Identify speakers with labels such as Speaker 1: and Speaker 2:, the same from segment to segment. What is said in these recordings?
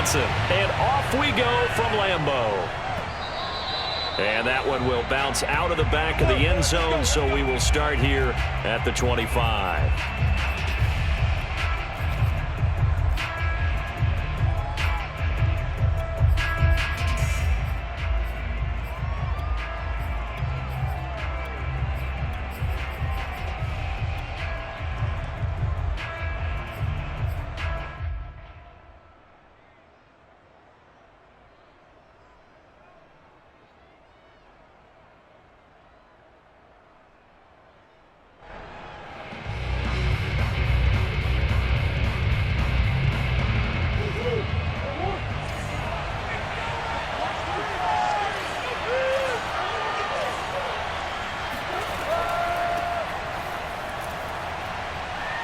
Speaker 1: Johnson. And off we go from Lambeau. And that one will bounce out of the back of the end zone, so we will start here at the 25.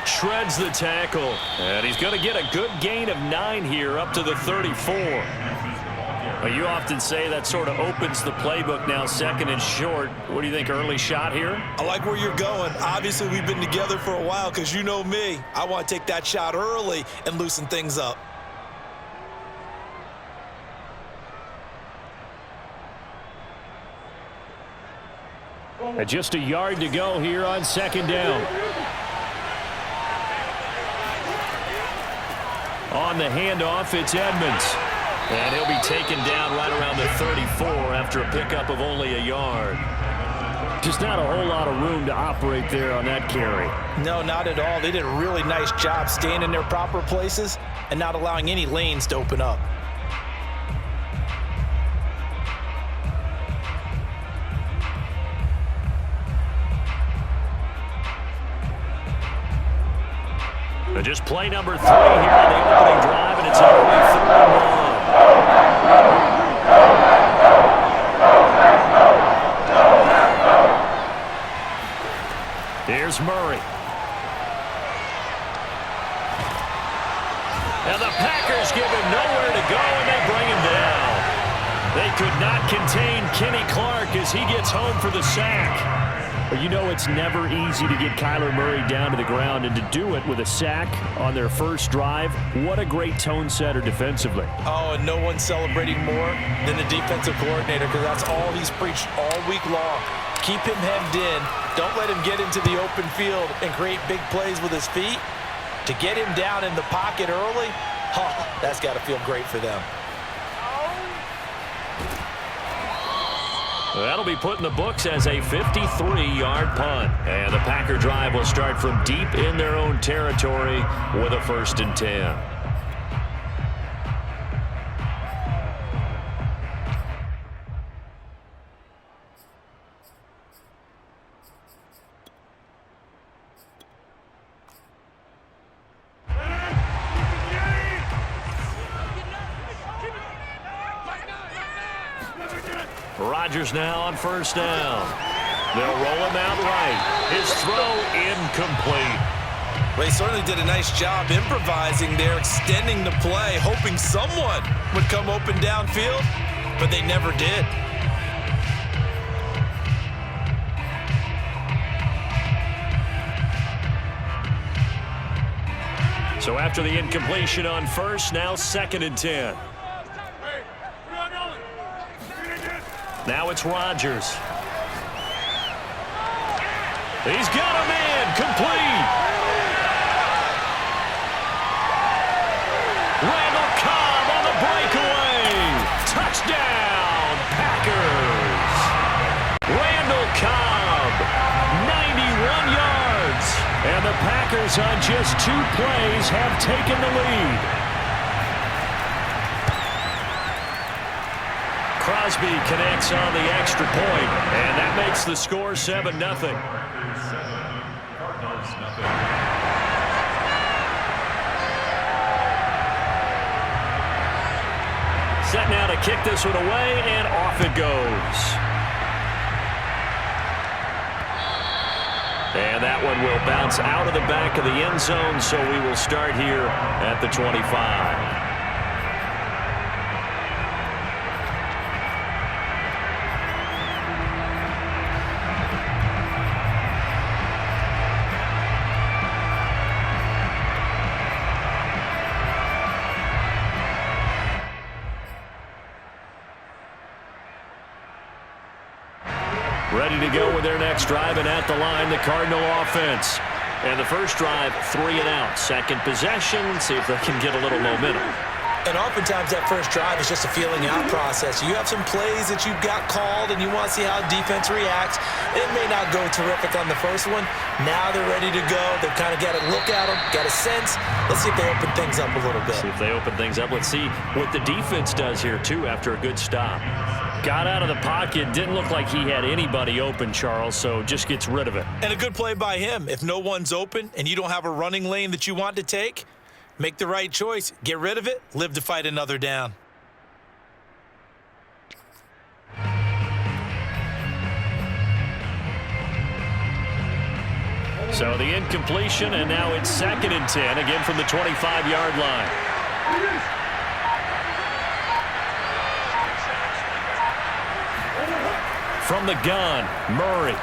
Speaker 1: Shreds the tackle, and he's going to get a good gain of 9 here up to the 34. Well, you often say that sort of opens the playbook now, second and short. What do you think, early shot here?
Speaker 2: I like where you're going. Obviously, we've been together for a while because you know me. I want to take that shot early and loosen things up.
Speaker 1: And just a yard to go here on second down. On the handoff, it's Edmonds. And he'll be taken down right around the 34 after a pickup of only a yard. Just not a whole lot of room to operate there on that carry.
Speaker 2: No, not at all. They did a really nice job staying in their proper places and not allowing any lanes to open up.
Speaker 1: Just play number 3 here on the opening drive, and it's only 3rd and 1. Here's Murray. And the Packers give him nowhere to go, and they bring him down. They could not contain Kenny Clark as he gets home for the sack. But you know it's never easy to get Kyler Murray down to the ground, and to do it with a sack on their first drive, what a great tone setter defensively.
Speaker 2: Oh, and no one's celebrating more than the defensive coordinator, because that's all he's preached all week long. Keep him hemmed in. Don't let him get into the open field and create big plays with his feet. To get him down in the pocket early, that's got to feel great for them.
Speaker 1: That'll be put in the books as a 53-yard punt. And the Packer drive will start from deep in their own territory with a 1st and 10. Rodgers now on 1st down. They'll roll him out right. His throw incomplete.
Speaker 2: They certainly did a nice job improvising there, extending the play, hoping someone would come open downfield, but they never did.
Speaker 1: So after the incompletion on 1st, now 2nd and 10. Now it's Rodgers. He's got a man, complete. Randall Cobb on the breakaway. Touchdown, Packers. Randall Cobb, 91 yards. And the Packers on just 2 plays have taken the lead. Crosby connects on the extra point, and that makes the score 7-0. Set now to kick this one away, and off it goes. And that one will bounce out of the back of the end zone, so we will start here at the 25. Ready to go with their next drive, and at the line, the Cardinal offense. And the first drive, 3 and out. Second possession, see if they can get a little momentum.
Speaker 2: And oftentimes that first drive is just a feeling out process. You have some plays that you've got called and you want to see how defense reacts. It may not go terrific on the first one. Now they're ready to go. They've kind of got a look at them, got a sense. Let's see if they open things up a little bit.
Speaker 1: See if they open things up. Let's see what the defense does here, too, after a good stop. Got out of the pocket. Didn't look like he had anybody open, Charles, so just gets rid of it.
Speaker 2: And a good play by him. If no one's open and you don't have a running lane that you want to take, make the right choice. Get rid of it. Live to fight another down.
Speaker 1: So the incompletion, and now it's 2nd and 10, again from the 25-yard line. From the gun, Murray.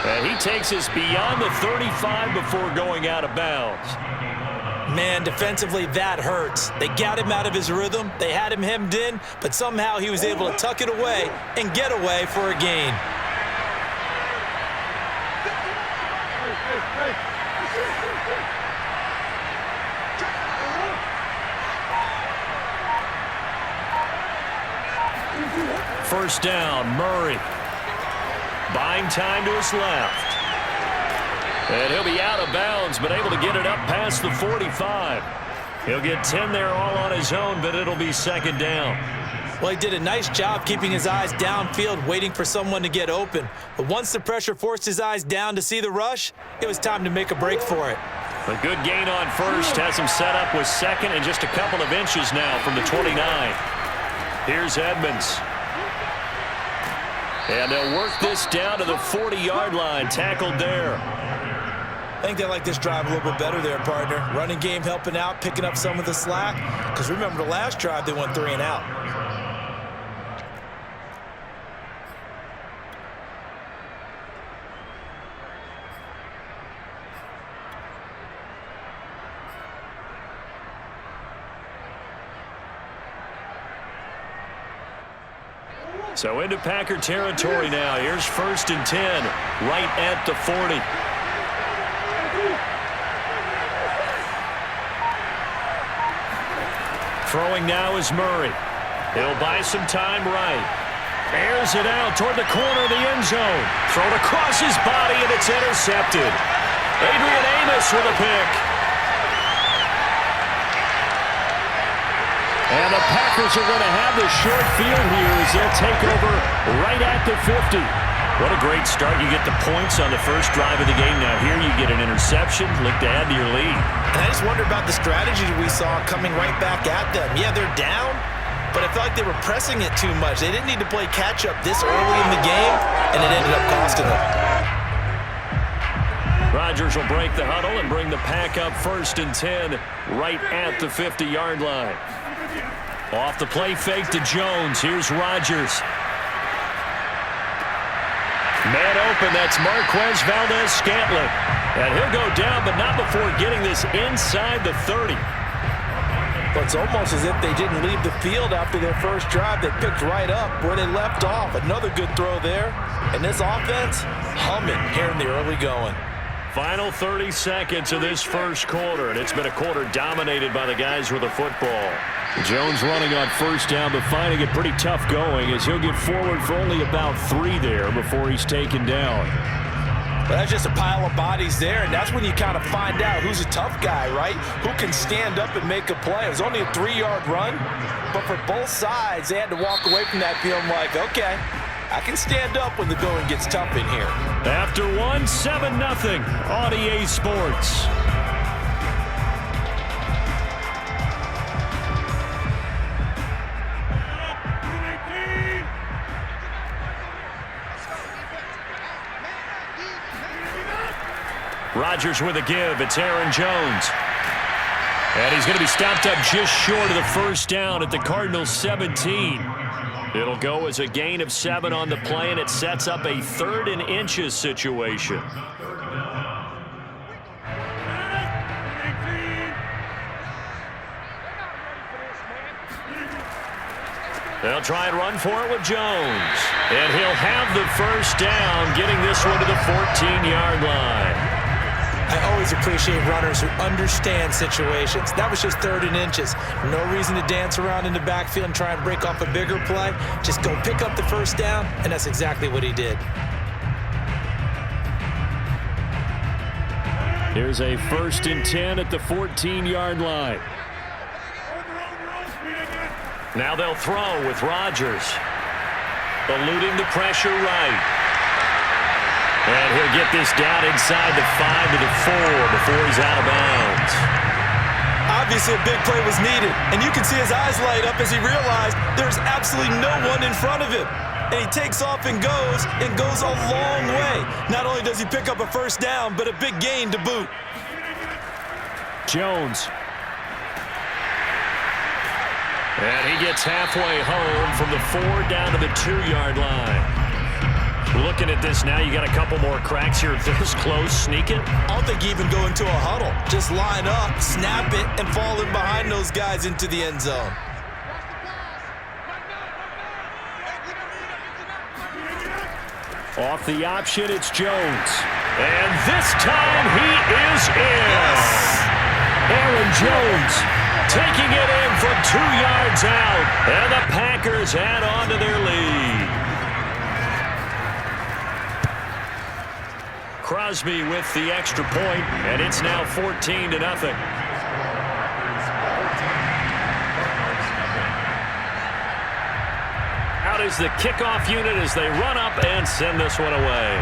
Speaker 1: And he takes us beyond the 35 before going out of bounds.
Speaker 2: Man, defensively, that hurts. They got him out of his rhythm. They had him hemmed in, but somehow he was able to tuck it away and get away for a gain.
Speaker 1: First down, Murray. Buying time to his left. And he'll be out of bounds, but able to get it up past the 45. He'll get 10 there all on his own, but it'll be 2nd down.
Speaker 2: Well, he did a nice job keeping his eyes downfield, waiting for someone to get open. But once the pressure forced his eyes down to see the rush, it was time to make a break for it.
Speaker 1: A good gain on first, has him set up with 2nd and just a couple of inches now from the 29. Here's Edmonds. And they'll work this down to the 40-yard line, tackled there.
Speaker 2: I think they like this drive a little bit better there, partner. Running game helping out, picking up some of the slack. Because remember, the last drive, they went 3 and out.
Speaker 1: So into Packer territory now. Here's 1st and 10, right at the 40. Throwing now is Murray. He'll buy some time right. Airs it out toward the corner of the end zone. Thrown across his body, and it's intercepted. Adrian Amos with a pick. And the Packers are going to have the short field here as they'll take over right at the 50. What a great start. You get the points on the first drive of the game. Now here you get an interception. Look to add to your lead.
Speaker 2: And I just wonder about the strategy we saw coming right back at them. Yeah, they're down, but I felt like they were pressing it too much. They didn't need to play catch-up this early in the game, and it ended up costing them.
Speaker 1: Rodgers will break the huddle and bring the Pack up 1st and 10 right at the 50-yard line. Off the play fake to Jones. Here's Rodgers. Man open, that's Marquez Valdez-Scantling. And he'll go down, but not before getting this inside the 30.
Speaker 2: But it's almost as if they didn't leave the field after their first drive. They picked right up where they left off. Another good throw there. And this offense, humming here in the early going.
Speaker 1: Final 30 seconds of this first quarter, and it's been a quarter dominated by the guys with the football. Jones running on first down, but finding it pretty tough going as he'll get forward for only about 3 there before he's taken down.
Speaker 2: Well, that's just a pile of bodies there, and that's when you kind of find out who's a tough guy, right? Who can stand up and make a play. It was only a 3-yard run, but for both sides, they had to walk away from that feeling like, okay, I can stand up when the going gets tough in here.
Speaker 1: After 1, 7-0 on EA Sports. Rodgers with a give. It's Aaron Jones. And he's going to be stopped up just short of the first down at the Cardinals' 17. It'll go as a gain of 7 on the play, and it sets up a 3rd and inches situation. They'll try and run for it with Jones. And he'll have the first down, getting this one to the 14-yard line.
Speaker 2: I always appreciate runners who understand situations. That was just 3rd and inches. No reason to dance around in the backfield and try and break off a bigger play. Just go pick up the first down, and that's exactly what he did.
Speaker 1: Here's a 1st and 10 at the 14-yard line. Now they'll throw with Rodgers. Eluding the pressure right. And he'll get this down inside the 5 to the 4 before he's out of bounds.
Speaker 2: Obviously, a big play was needed, and you can see his eyes light up as he realized there's absolutely no one in front of him. And he takes off and goes a long way. Not only does he pick up a first down, but a big gain to boot.
Speaker 1: Jones. And he gets halfway home from the 4 down to the 2-yard line. Looking at this now, you got a couple more cracks here. This close, sneak it.
Speaker 2: I don't think even go into a huddle. Just line up, snap it, and fall in behind those guys into the end zone.
Speaker 1: Off the option, it's Jones. And this time he is in.
Speaker 2: Yes.
Speaker 1: Aaron Jones taking it in from 2 yards out. And the Packers add on to their lead. Crosby with the extra point, and it's now 14-0. Out is the kickoff unit as they run up and send this one away.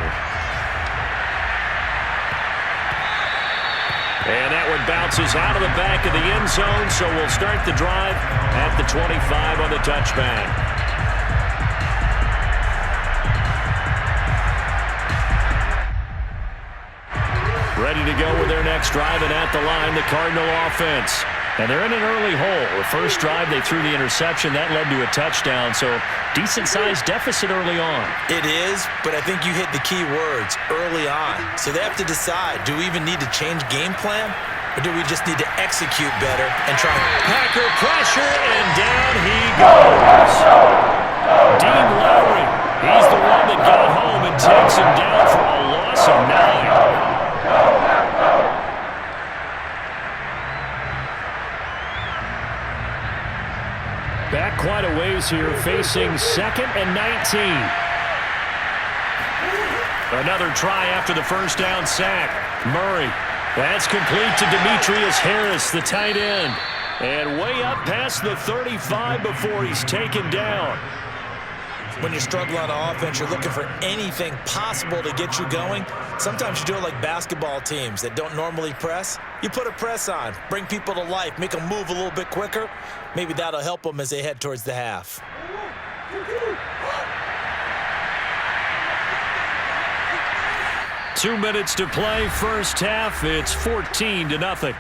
Speaker 1: And that one bounces out of the back of the end zone, so we'll start the drive at the 25 on the touchback. Ready to go with their next drive, and at the line, the Cardinal offense. And they're in an early hole. The first drive, they threw the interception. That led to a touchdown, so decent-sized deficit early on.
Speaker 2: It is, but I think you hit the key words, early on. So they have to decide, do we even need to change game plan, or do we just need to execute better and try?
Speaker 1: Packer pressure, and down he goes. Dean Lowry, he's the one that got home and takes him down for a loss of 9. Back quite a ways here, facing 2nd and 19. Another try after the first down sack. Murray. That's complete to Demetrius Harris, the tight end. And way up past the 35 before he's taken down.
Speaker 2: When you're struggling on offense, you're looking for anything possible to get you going. Sometimes you do it like basketball teams that don't normally press. You put a press on, bring people to life, make them move a little bit quicker. Maybe that'll help them as they head towards the half.
Speaker 1: 2 minutes to play, first half. It's 14-0.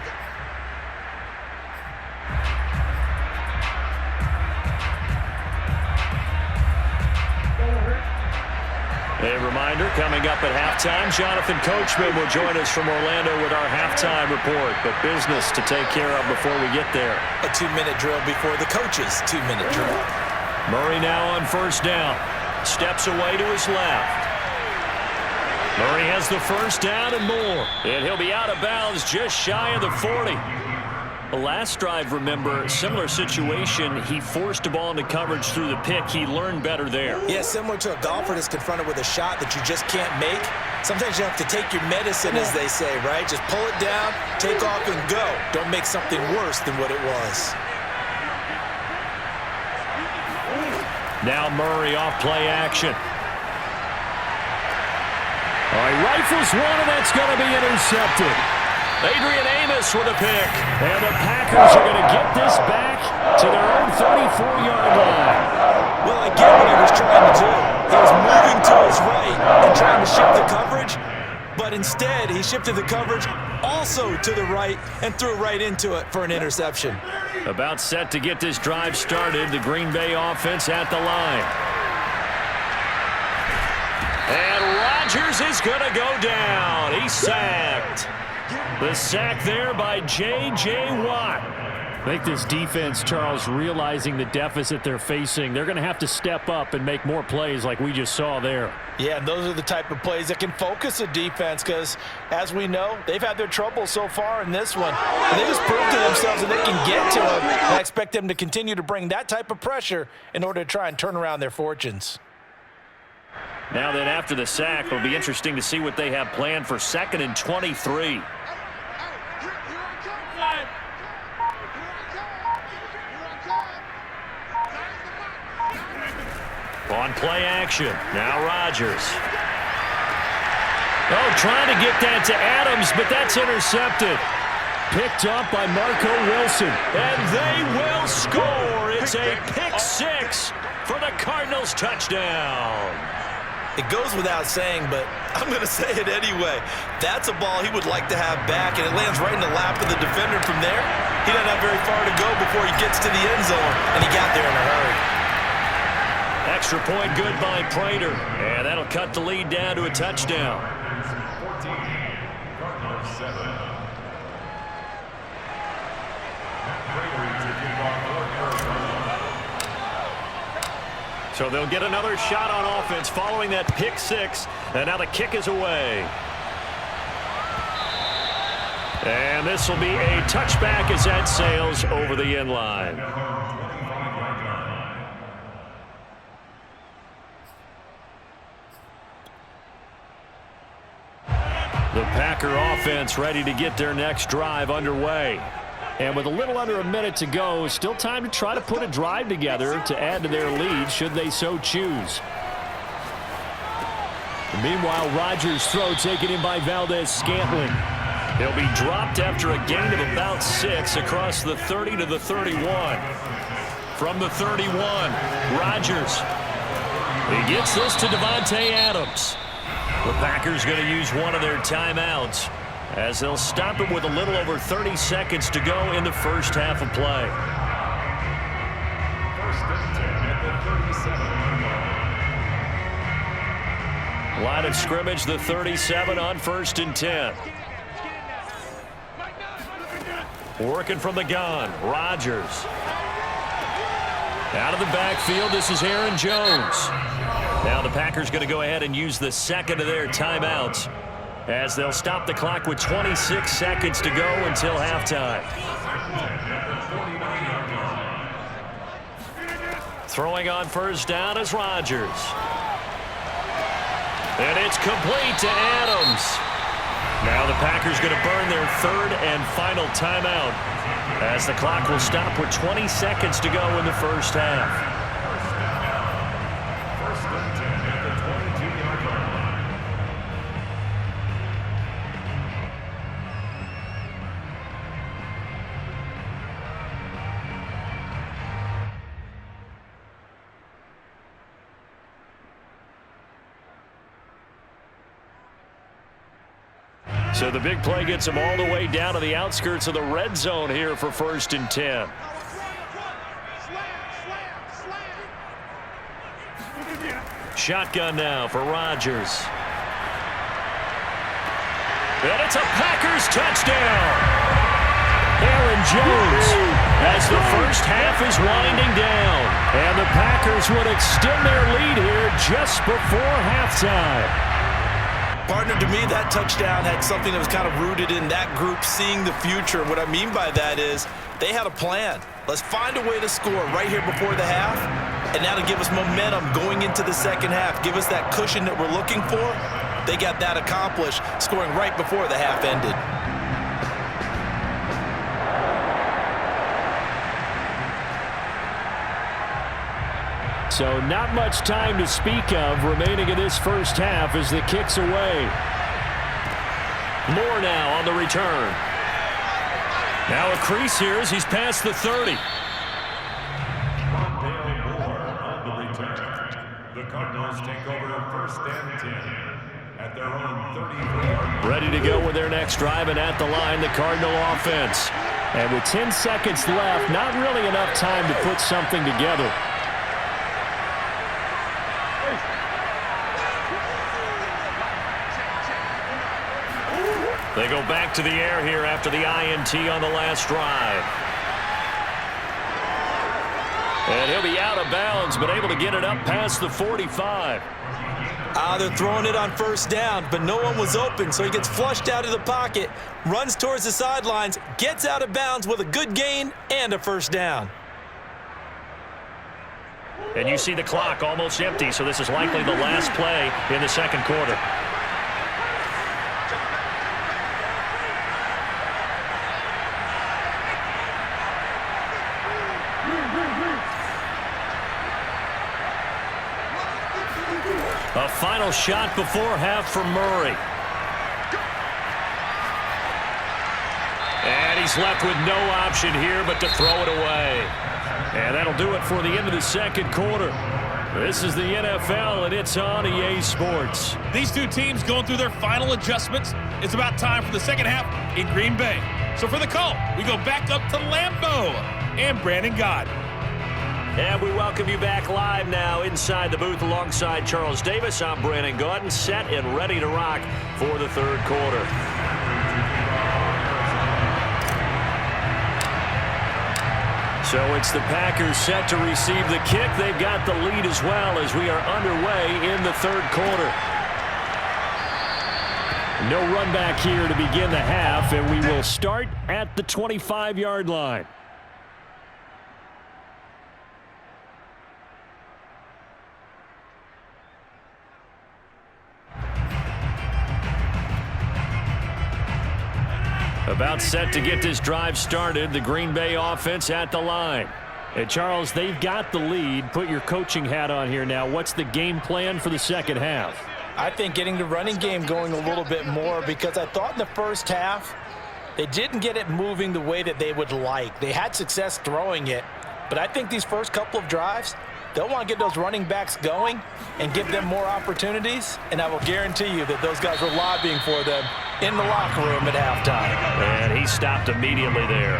Speaker 1: A reminder, coming up at halftime, Jonathan Coachman will join us from Orlando with our halftime report, but business to take care of before we get there.
Speaker 2: A 2-minute drill before the coach's 2-minute drill.
Speaker 1: Murray now on first down. Steps away to his left. Murray has the first down and more, and he'll be out of bounds just shy of the 40. The last drive, remember, similar situation. He forced a ball into coverage through the pick. He learned better there.
Speaker 2: Yeah, similar to a golfer that's confronted with a shot that you just can't make. Sometimes you have to take your medicine, as they say, right? Just pull it down, take off, and go. Don't make something worse than what it was.
Speaker 1: Now Murray off play action. All right, rifles one, and that's going to be intercepted. Adrian Amos with a pick. And the Packers are going to get this back to their own 34-yard line.
Speaker 2: Well, I get what he was trying to do. He was moving to his right and trying to shift the coverage, but instead he shifted the coverage also to the right and threw right into it for an interception.
Speaker 1: About set to get this drive started, the Green Bay offense at the line. And Rodgers is going to go down. He's sacked. The sack there by J.J. Watt. I think this defense, Charles, realizing the deficit they're facing, they're going to have to step up and make more plays like we just saw there.
Speaker 2: Yeah, and those are the type of plays that can focus a defense because, as we know, they've had their trouble so far in this one. And they just proved to themselves that they can get to them. And I expect them to continue to bring that type of pressure in order to try and turn around their fortunes.
Speaker 1: Now then, after the sack, it'll be interesting to see what they have planned for 2nd and 23. On play action, now Rodgers. Oh, trying to get that to Adams, but that's intercepted. Picked up by Marco Wilson, and they will score. It's a pick six for the Cardinals touchdown.
Speaker 2: It goes without saying, but I'm going to say it anyway. That's a ball he would like to have back, and it lands right in the lap of the defender from there. He doesn't have very far to go before he gets to the end zone, and he got there in a hurry.
Speaker 1: Extra point good by Prater, and that'll cut the lead down to a touchdown. So they'll get another shot on offense following that pick six, and now the kick is away. And this will be a touchback as that sails over the end line. The Packer offense ready to get their next drive underway. And with a little under a minute to go, still time to try to put a drive together to add to their lead should they so choose. And meanwhile, Rodgers' throw taken in by Valdez-Scantling. He'll be dropped after a gain of about 6 across the 30 to the 31. From the 31, Rodgers. He gets this to Davante Adams. The Packers going to use one of their timeouts as they'll stop him with a little over 30 seconds to go in the first half of play. Line of scrimmage, the 37 on 1st and 10. Working from the gun, Rodgers. Out of the backfield, this is Aaron Jones. Now the Packers going to go ahead and use the second of their timeouts as they'll stop the clock with 26 seconds to go until halftime. Throwing on first down is Rodgers. And it's complete to Adams. Now the Packers going to burn their third and final timeout as the clock will stop with 20 seconds to go in the first half. So the big play gets him all the way down to the outskirts of the red zone here for 1st and 10. Shotgun now for Rodgers. And it's a Packers touchdown. Aaron Jones as the first half is winding down. And the Packers would extend their lead here just before halftime.
Speaker 2: Partner, to me, that touchdown had something that was kind of rooted in that group seeing the future. What I mean by that is they had a plan. Let's find a way to score right here before the half, and now to give us momentum going into the second half, give us that cushion that we're looking for. They got that accomplished, scoring right before the half ended.
Speaker 1: So not much time to speak of remaining in this first half as the kick's away. Moore now on the return. Now a crease here as he's past the 30.
Speaker 3: On the return. The Cardinals take over 1st and 10 at their own 34.
Speaker 1: Ready to go with their next drive, and at the line, the Cardinal offense. And with 10 seconds left, not really enough time to put something together. They go back to the air here after the INT on the last drive. And he'll be out of bounds, but able to get it up past the 45.
Speaker 2: They're throwing it on first down, but no one was open, so he gets flushed out of the pocket, runs towards the sidelines, gets out of bounds with a good gain and a first down.
Speaker 1: And you see the clock almost empty, so this is likely the last play in the second quarter. A final shot before half from Murray. And he's left with no option here but to throw it away. And that'll do it for the end of the second quarter. This is the NFL, and it's on EA Sports.
Speaker 4: These two teams going through their final adjustments. It's about time for the second half in Green Bay. So for the call, we go back up to Lambeau and Brandon Gott.
Speaker 1: And we welcome you back live now inside the booth alongside Charles Davis. I'm Brandon Gott, set and ready to rock for the third quarter. So it's the Packers set to receive the kick. They've got the lead as well as we are underway in the third quarter. No run back here to begin the half, and we will start at the 25-yard line. About set to get this drive started, the Green Bay offense at the line. And Charles, they've got the lead. Put your coaching hat on here now. What's the game plan for the second half?
Speaker 2: I think getting the running game going a little bit more, because I thought in the first half they didn't get it moving the way that they would like. They had success throwing it, but I think these first couple of drives, they'll want to get those running backs going and give them more opportunities, and I will guarantee you that those guys were lobbying for them in the locker room at halftime.
Speaker 1: And he stopped immediately there.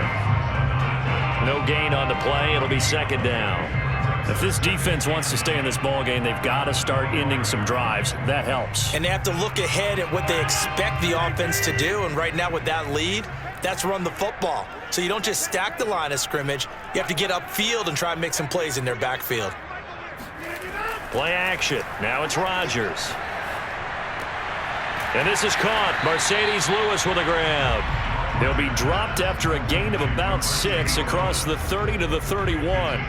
Speaker 1: No gain on the play. It'll be second down. If this defense wants to stay in this ballgame, they've got to start ending some drives. That helps.
Speaker 2: And they have to look ahead at what they expect the offense to do, and right now with that lead, that's run the football. So you don't just stack the line of scrimmage. You have to get upfield and try and make some plays in their backfield.
Speaker 1: Play action. Now it's Rodgers. And this is caught. Mercedes Lewis with a grab. They'll be dropped after a gain of about 6 across the 30 to the 31.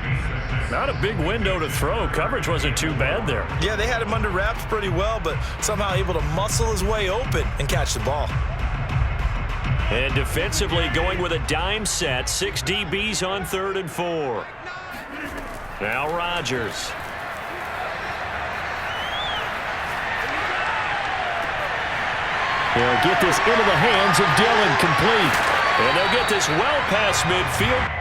Speaker 1: Not a big window to throw. Coverage wasn't too bad there.
Speaker 2: Yeah, they had him under wraps pretty well, but somehow able to muscle his way open and catch the ball.
Speaker 1: And defensively going with a dime set. 6 DBs on 3rd and 4. Now Rodgers. They'll get this into the hands of Dillon, complete. And they'll get this well past midfield.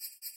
Speaker 5: you